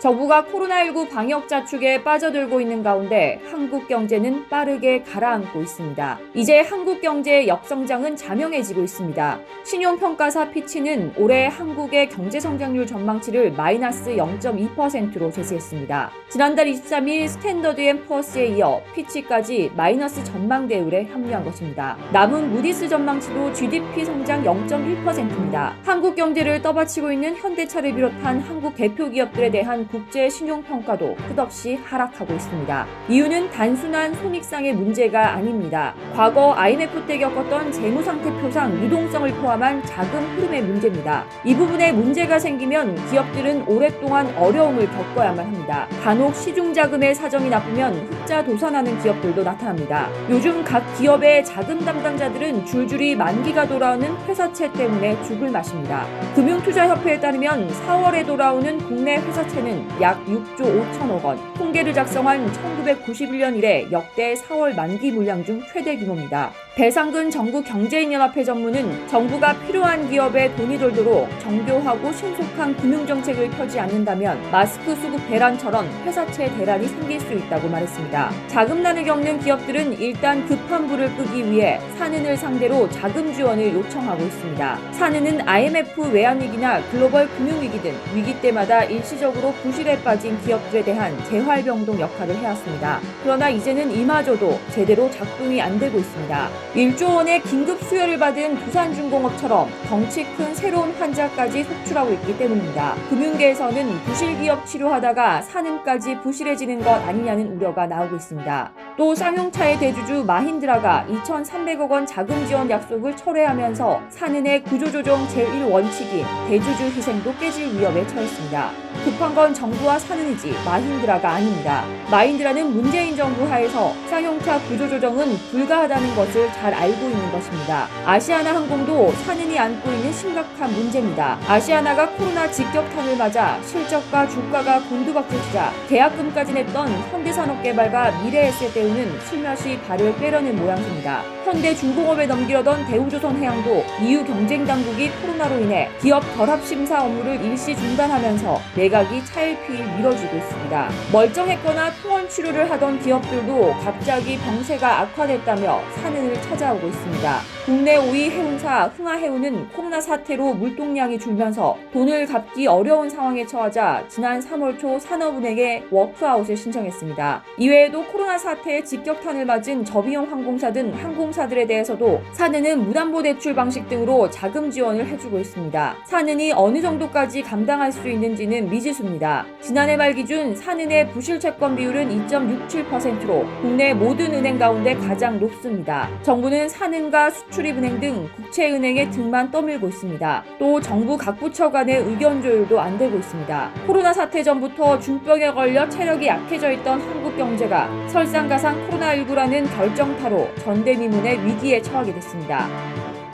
정부가 코로나19 방역 자축에 빠져들고 있는 가운데 한국 경제는 빠르게 가라앉고 있습니다. 이제 한국 경제의 역성장은 자명해지고 있습니다. 신용평가사 피치는 올해 한국의 경제성장률 전망치를 마이너스 0.2%로 제시했습니다. 지난달 23일 스탠더드 앤 푸어스에 이어 피치까지 마이너스 전망대율에 합류한 것입니다. 남은 무디스 전망치도 GDP 성장 0.1%입니다. 한국 경제를 떠받치고 있는 현대차를 비롯한 한국 대표 기업들에 대한 국제 신용평가도 끝없이 하락하고 있습니다. 이유는 단순한 손익상의 문제가 아닙니다. 과거 IMF 때 겪었던 재무상태표상 유동성을 포함한 자금 흐름의 문제입니다. 이 부분에 문제가 생기면 기업들은 오랫동안 어려움을 겪어야만 합니다. 간혹 시중자금의 사정이 나쁘면 흑자 도산하는 기업들도 나타납니다. 요즘 각 기업의 자금 담당자들은 줄줄이 만기가 돌아오는 회사채 때문에 죽을 맛입니다. 금융투자협회에 따르면 4월에 돌아오는 국내 회사채는 약 6조 5천억 원, 통계를 작성한 1991년 이래 역대 4월 만기 물량 중 최대 규모입니다. 배상근 전국경제인연합회 전무는 정부가 필요한 기업에 돈이 돌도록 정교하고 신속한 금융정책을 펴지 않는다면 마스크 수급 대란처럼 회사채 대란이 생길 수 있다고 말했습니다. 자금난을 겪는 기업들은 일단 급한 불을 끄기 위해 산은을 상대로 자금 지원을 요청하고 있습니다. 산은은 IMF 외환위기나 글로벌 금융위기 등 위기 때마다 일시적으로 부실에 빠진 기업들에 대한 재활병동 역할을 해왔습니다. 그러나 이제는 이마저도 제대로 작동이 안 되고 있습니다. 1조 원의 긴급 수혈을 받은 두산중공업처럼 덩치 큰 새로운 환자까지 속출하고 있기 때문입니다. 금융계에서는 부실 기업 치료하다가 산은까지 부실해지는 것 아니냐는 우려가 나오고 있습니다. 또 쌍용차의 대주주 마힌드라가 2,300억 원 자금 지원 약속을 철회하면서 산은의 구조조정 제1원칙인 대주주 희생도 깨질 위험에 처했습니다. 급한 건 정부와 산은이지 마힌드라가 아닙니다. 마힌드라는 문재인 정부 하에서 쌍용차 구조조정은 불가하다는 것을 잘 알고 있는 것입니다. 아시아나항공도 산은이 안고 있는 심각한 문제입니다. 아시아나가 코로나 직격탄을 맞아 실적과 주가가 곤두박질치자 계약금까지 냈던 현대산업개발과 미래에셋 대우는 슬며시 발을 빼려는 모양새입니다. 현대중공업에 넘기려던 대우조선해양도 EU 경쟁당국이 코로나로 인해 기업 결합심사 업무를 일시 중단하면서 매각이 차일피일 미뤄지고 있습니다. 멀쩡했거나 통원 치료를 하던 기업들도 갑자기 병세가 악화됐다며 산은을 찾아오고 있습니다. 국내 5위 해운사 흥하해운은 코로나 사태로 물동량이 줄면서 돈을 갚기 어려운 상황에 처하자 지난 3월 초 산업은행에 워크아웃을 신청했습니다. 이외에도 코로나 사태에 직격탄을 맞은 저비용 항공사 등 항공사들에 대해서도 산은은 무담보 대출 방식 등으로 자금 지원을 해주고 있습니다. 산은이 어느 정도까지 감당할 수 있는지는 미지수입니다. 지난해 말 기준 산은의 부실 채권 비율은 2.67%로 국내 모든 은행 가운데 가장 높습니다. 정부는 산은과 수출입은행 등 국채은행의 등만 떠밀고 있습니다. 또 정부 각 부처 간의 의견 조율도 안 되고 있습니다. 코로나 사태 전부터 중병에 걸려 체력이 약해져 있던 한국 경제가 설상가상 코로나19라는 결정타로 전대미문의 위기에 처하게 됐습니다.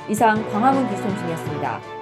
이상 광화문 비송신이었습니다.